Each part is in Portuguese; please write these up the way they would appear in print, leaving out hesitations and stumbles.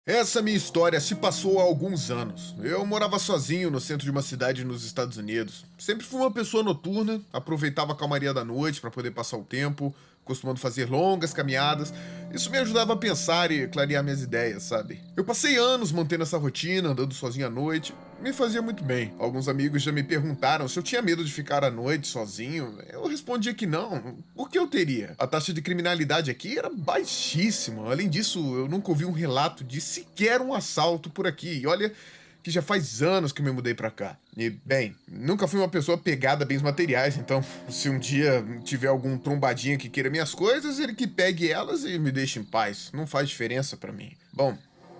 Essa minha história se passou há alguns anos. Eu morava sozinho no centro de uma cidade nos Estados Unidos. Sempre fui uma pessoa noturna, aproveitava a calmaria da noite para poder passar o tempo, costumando fazer longas caminhadas. Isso me ajudava a pensar e clarear minhas ideias, sabe? Eu passei anos mantendo essa rotina, andando sozinho à noite. Me fazia muito bem. Alguns amigos já me perguntaram se eu tinha medo de ficar à noite sozinho. Eu respondia que não. Por que eu teria? A taxa de criminalidade aqui era baixíssima. Além disso, eu nunca ouvi um relato de sequer um assalto por aqui. E olha que já faz anos que eu me mudei pra cá. E, bem, nunca fui uma pessoa pegada a bens materiais, então se um dia tiver algum trombadinha que queira minhas coisas, ele que pegue elas e me deixe em paz. Não faz diferença pra mim. Bom,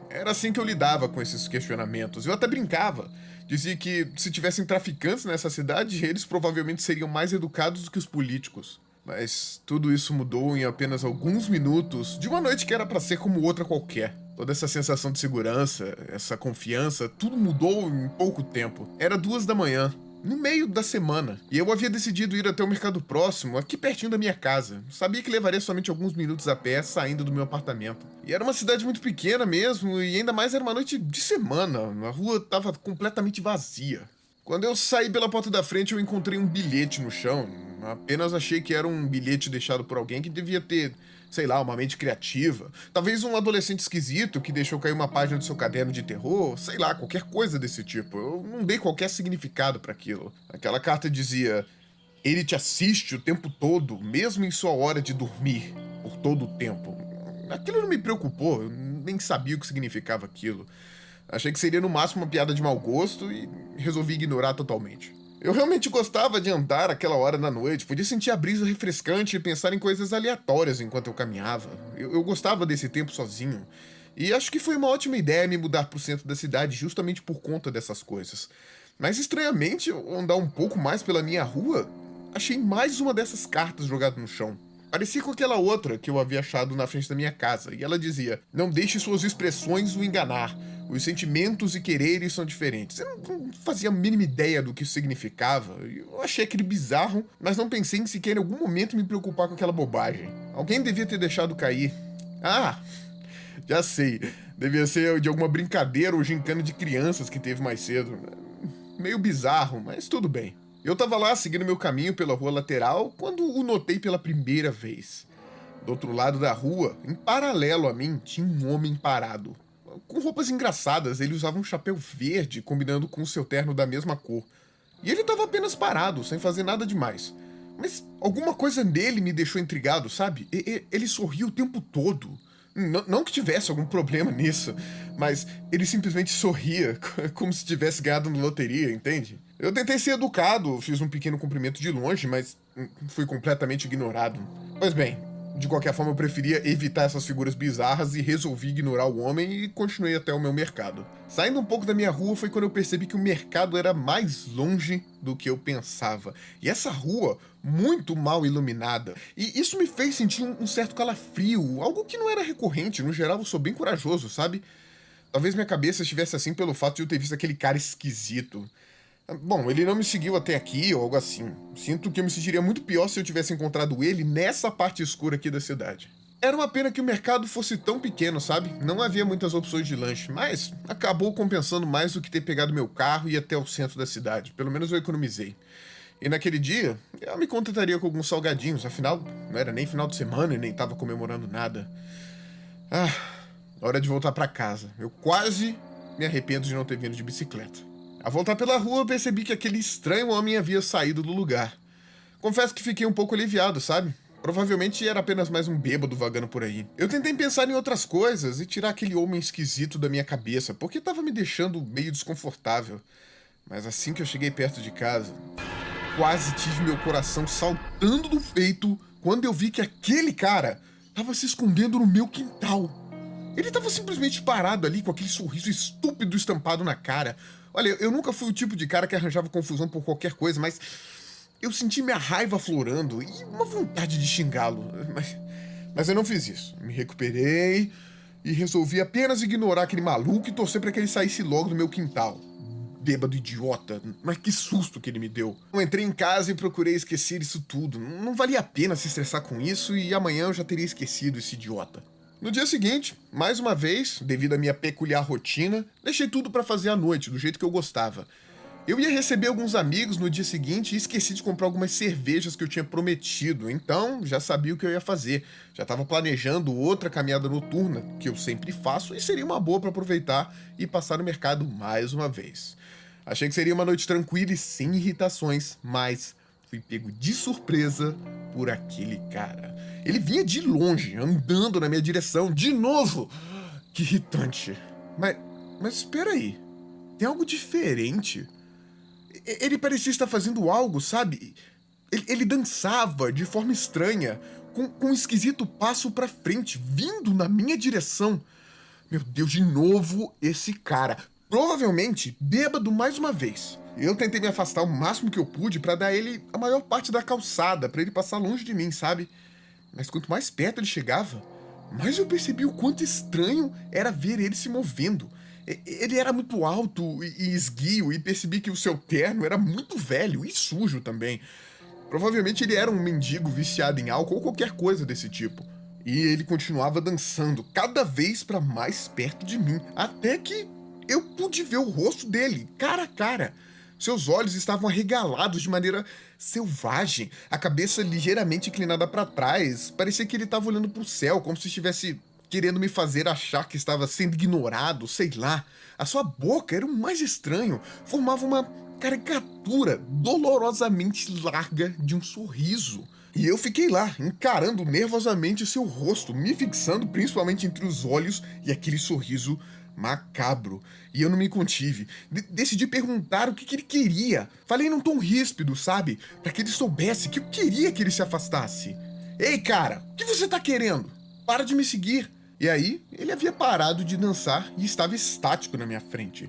era assim que eu lidava com esses questionamentos. Eu até brincava. Dizia que se tivessem traficantes nessa cidade, eles provavelmente seriam mais educados do que os políticos. Mas tudo isso mudou em apenas alguns minutos de uma noite que era pra ser como outra qualquer. Toda essa sensação de segurança, essa confiança, tudo mudou em pouco tempo. Era 2 da manhã, no meio da semana, e eu havia decidido ir até o mercado próximo, aqui pertinho da minha casa. Sabia que levaria somente alguns minutos a pé saindo do meu apartamento. E era uma cidade muito pequena mesmo, e ainda mais era uma noite de semana. A rua estava completamente vazia. Quando eu saí pela porta da frente, eu encontrei um bilhete no chão. Apenas achei que era um bilhete deixado por alguém que devia ter, sei lá, uma mente criativa. Talvez um adolescente esquisito que deixou cair uma página do seu caderno de terror, sei lá, qualquer coisa desse tipo. Eu não dei qualquer significado para aquilo. Aquela carta dizia: ele te assiste o tempo todo, mesmo em sua hora de dormir, por todo o tempo. Aquilo não me preocupou, eu nem sabia o que significava aquilo. Achei que seria no máximo uma piada de mau gosto e resolvi ignorar totalmente. Eu realmente gostava de andar aquela hora da noite, podia sentir a brisa refrescante e pensar em coisas aleatórias enquanto eu caminhava. Eu gostava desse tempo sozinho. E acho que foi uma ótima ideia me mudar pro centro da cidade justamente por conta dessas coisas. Mas estranhamente, ao andar um pouco mais pela minha rua, achei mais uma dessas cartas jogadas no chão. Parecia com aquela outra que eu havia achado na frente da minha casa, e ela dizia: não deixe suas expressões o enganar. Os sentimentos e quereres são diferentes. Eu não fazia a mínima ideia do que isso significava. Eu achei aquele bizarro, mas não pensei em sequer em algum momento me preocupar com aquela bobagem. Alguém devia ter deixado cair. Ah, já sei. Devia ser de alguma brincadeira ou gincana de crianças que teve mais cedo. Meio bizarro, mas tudo bem. Eu tava lá seguindo meu caminho pela rua lateral quando o notei pela primeira vez. Do outro lado da rua, em paralelo a mim, tinha um homem parado. Com roupas engraçadas, ele usava um chapéu verde combinando com o seu terno da mesma cor. E ele tava apenas parado, sem fazer nada demais. Mas alguma coisa nele me deixou intrigado, sabe? Ele sorria o tempo todo. Não que tivesse algum problema nisso, mas ele simplesmente sorria, como se tivesse ganhado na loteria, entende? Eu tentei ser educado, fiz um pequeno cumprimento de longe, mas fui completamente ignorado. Pois bem, de qualquer forma eu preferia evitar essas figuras bizarras e resolvi ignorar o homem e continuei até o meu mercado. Saindo um pouco da minha rua foi quando eu percebi que o mercado era mais longe do que eu pensava. E essa rua, muito mal iluminada. E isso me fez sentir um certo calafrio, algo que não era recorrente. No geral eu sou bem corajoso, sabe? Talvez minha cabeça estivesse assim pelo fato de eu ter visto aquele cara esquisito. Bom, ele não me seguiu até aqui ou algo assim. Sinto que eu me sentiria muito pior se eu tivesse encontrado ele nessa parte escura aqui da cidade. Era uma pena que o mercado fosse tão pequeno, sabe? Não havia muitas opções de lanche, mas acabou compensando mais do que ter pegado meu carro e ir até o centro da cidade. Pelo menos eu economizei. E naquele dia, eu me contentaria com alguns salgadinhos, afinal, não era nem final de semana e nem tava comemorando nada. Ah, hora de voltar pra casa. Eu quase me arrependo de não ter vindo de bicicleta. Ao voltar pela rua, eu percebi que aquele estranho homem havia saído do lugar. Confesso que fiquei um pouco aliviado, sabe? Provavelmente era apenas mais um bêbado vagando por aí. Eu tentei pensar em outras coisas e tirar aquele homem esquisito da minha cabeça, porque estava me deixando meio desconfortável. Mas assim que eu cheguei perto de casa, quase tive meu coração saltando do peito quando eu vi que aquele cara estava se escondendo no meu quintal. Ele tava simplesmente parado ali com aquele sorriso estúpido estampado na cara. Olha, eu nunca fui o tipo de cara que arranjava confusão por qualquer coisa, mas eu senti minha raiva aflorando e uma vontade de xingá-lo. Mas eu não fiz isso. Me recuperei e resolvi apenas ignorar aquele maluco e torcer para que ele saísse logo do meu quintal. Bêbado idiota, mas que susto que ele me deu. Eu entrei em casa e procurei esquecer isso tudo. Não valia a pena se estressar com isso e amanhã eu já teria esquecido esse idiota. No dia seguinte, mais uma vez, devido à minha peculiar rotina, deixei tudo pra fazer à noite, do jeito que eu gostava. Eu ia receber alguns amigos no dia seguinte e esqueci de comprar algumas cervejas que eu tinha prometido, então já sabia o que eu ia fazer. Já estava planejando outra caminhada noturna, que eu sempre faço, e seria uma boa para aproveitar e passar no mercado mais uma vez. Achei que seria uma noite tranquila e sem irritações, mas fui pego de surpresa por aquele cara. Ele vinha de longe, andando na minha direção, de novo! Que irritante. Mas espera aí, tem algo diferente. Ele parecia estar fazendo algo, sabe? Ele dançava de forma estranha, com um esquisito passo pra frente, vindo na minha direção. Meu Deus, de novo esse cara. Provavelmente bêbado mais uma vez. Eu tentei me afastar o máximo que eu pude pra dar ele a maior parte da calçada, pra ele passar longe de mim, sabe? Mas quanto mais perto ele chegava, mais eu percebi o quanto estranho era ver ele se movendo. Ele era muito alto e esguio, e percebi que o seu terno era muito velho e sujo também. Provavelmente ele era um mendigo viciado em álcool ou qualquer coisa desse tipo. E ele continuava dançando cada vez para mais perto de mim, até que eu pude ver o rosto dele, cara a cara. Seus olhos estavam arregalados de maneira selvagem, a cabeça ligeiramente inclinada para trás. Parecia que ele estava olhando para o céu, como se estivesse querendo me fazer achar que estava sendo ignorado, sei lá. A sua boca era o mais estranho, formava uma caricatura dolorosamente larga de um sorriso. E eu fiquei lá, encarando nervosamente seu rosto, me fixando principalmente entre os olhos e aquele sorriso macabro. E eu não me contive. Decidi perguntar o que ele queria. Falei num tom ríspido, sabe? Para que ele soubesse que eu queria que ele se afastasse. Ei, cara, o que você tá querendo? Para de me seguir. E aí, ele havia parado de dançar e estava estático na minha frente.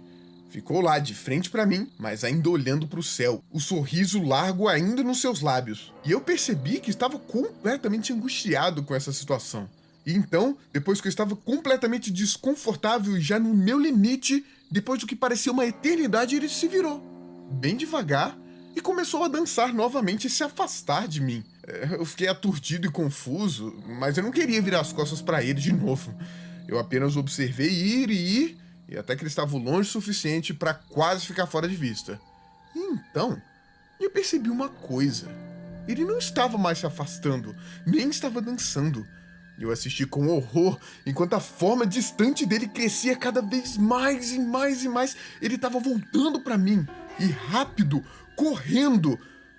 Ficou lá de frente para mim, mas ainda olhando para o céu, o sorriso largo ainda nos seus lábios. E eu percebi que estava completamente angustiado com essa situação. E então, depois que eu estava completamente desconfortável e já no meu limite, depois do que parecia uma eternidade, ele se virou, bem devagar, e começou a dançar novamente e se afastar de mim. Eu fiquei aturdido e confuso, mas eu não queria virar as costas para ele de novo. Eu apenas observei ir, e até que ele estava longe o suficiente para quase ficar fora de vista. E então, eu percebi uma coisa. Ele não estava mais se afastando, nem estava dançando. Eu assisti com horror, enquanto a forma distante dele crescia cada vez mais e mais e mais. Ele estava voltando para mim, e rápido, correndo.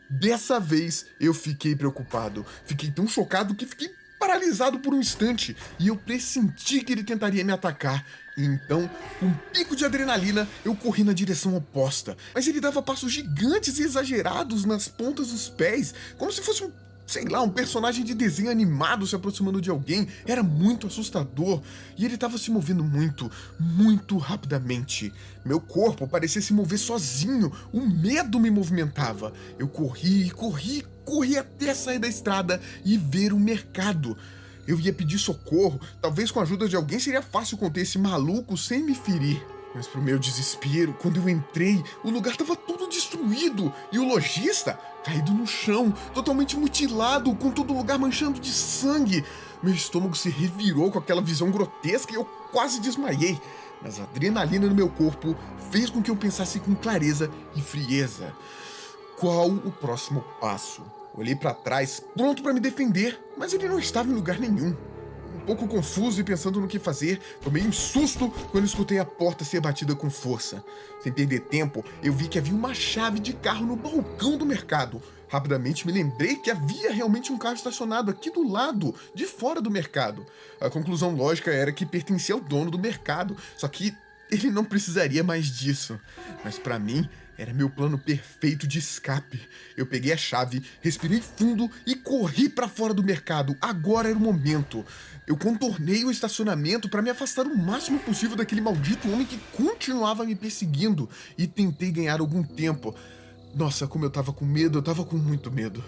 Dessa vez, eu fiquei preocupado. Fiquei tão chocado que fiquei paralisado por um instante, e eu pressenti que ele tentaria me atacar. E então, com um pico de adrenalina, eu corri na direção oposta. Mas ele dava passos gigantes e exagerados nas pontas dos pés, como se fosse sei lá, um personagem de desenho animado se aproximando de alguém. Era muito assustador. E ele estava se movendo muito, muito rapidamente. Meu corpo parecia se mover sozinho. O medo me movimentava. Eu corri até sair da estrada e ver o mercado. Eu ia pedir socorro. Talvez com a ajuda de alguém seria fácil conter esse maluco sem me ferir. Mas pro meu desespero, quando eu entrei, o lugar estava todo destruído e o lojista caído no chão, totalmente mutilado, com todo o lugar manchando de sangue. Meu estômago se revirou com aquela visão grotesca e eu quase desmaiei. Mas a adrenalina no meu corpo fez com que eu pensasse com clareza e frieza. Qual o próximo passo? Olhei para trás, pronto para me defender, mas ele não estava em lugar nenhum. Um pouco confuso e pensando no que fazer, tomei um susto quando escutei a porta ser batida com força. Sem perder tempo, eu vi que havia uma chave de carro no balcão do mercado. Rapidamente me lembrei que havia realmente um carro estacionado aqui do lado, de fora do mercado. A conclusão lógica era que pertencia ao dono do mercado, só que ele não precisaria mais disso. Mas para mim, era meu plano perfeito de escape. Eu peguei a chave, respirei fundo e corri para fora do mercado. Agora era o momento. Eu contornei o estacionamento para me afastar o máximo possível daquele maldito homem que continuava me perseguindo e tentei ganhar algum tempo. Nossa, como eu tava com medo, eu tava com muito medo.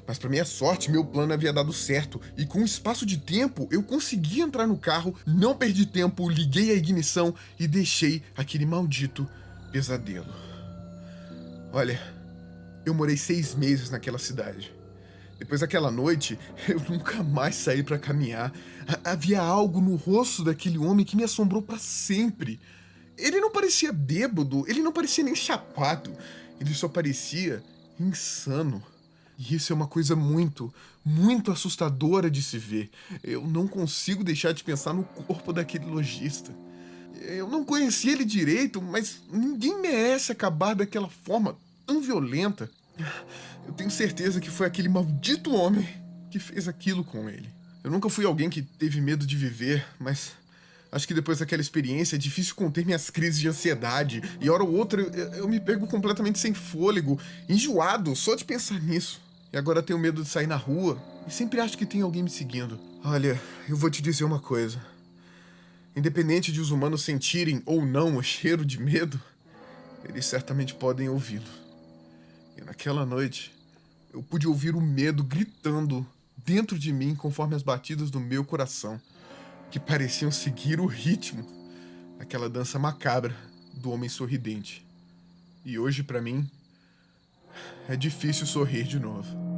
Mas para minha sorte, meu plano havia dado certo e com um espaço de tempo eu consegui entrar no carro, não perdi tempo, liguei a ignição e deixei aquele maldito pesadelo. Olha, eu morei 6 meses naquela cidade. Depois daquela noite, eu nunca mais saí pra caminhar. Havia algo no rosto daquele homem que me assombrou pra sempre. Ele não parecia bêbado, ele não parecia nem chapado. Ele só parecia insano. E isso é uma coisa muito, muito assustadora de se ver. Eu não consigo deixar de pensar no corpo daquele lojista. Eu não conhecia ele direito, mas ninguém merece acabar daquela forma tão violenta. Eu tenho certeza que foi aquele maldito homem que fez aquilo com ele. Eu nunca fui alguém que teve medo de viver, mas acho que depois daquela experiência é difícil conter minhas crises de ansiedade. E hora ou outra eu me pego completamente sem fôlego, enjoado só de pensar nisso. E agora tenho medo de sair na rua e sempre acho que tem alguém me seguindo. Olha, eu vou te dizer uma coisa. Independente de os humanos sentirem ou não o cheiro de medo, eles certamente podem ouvi-lo. E naquela noite, eu pude ouvir o medo gritando dentro de mim conforme as batidas do meu coração, que pareciam seguir o ritmo daquela dança macabra do homem sorridente. E hoje, pra mim, é difícil sorrir de novo.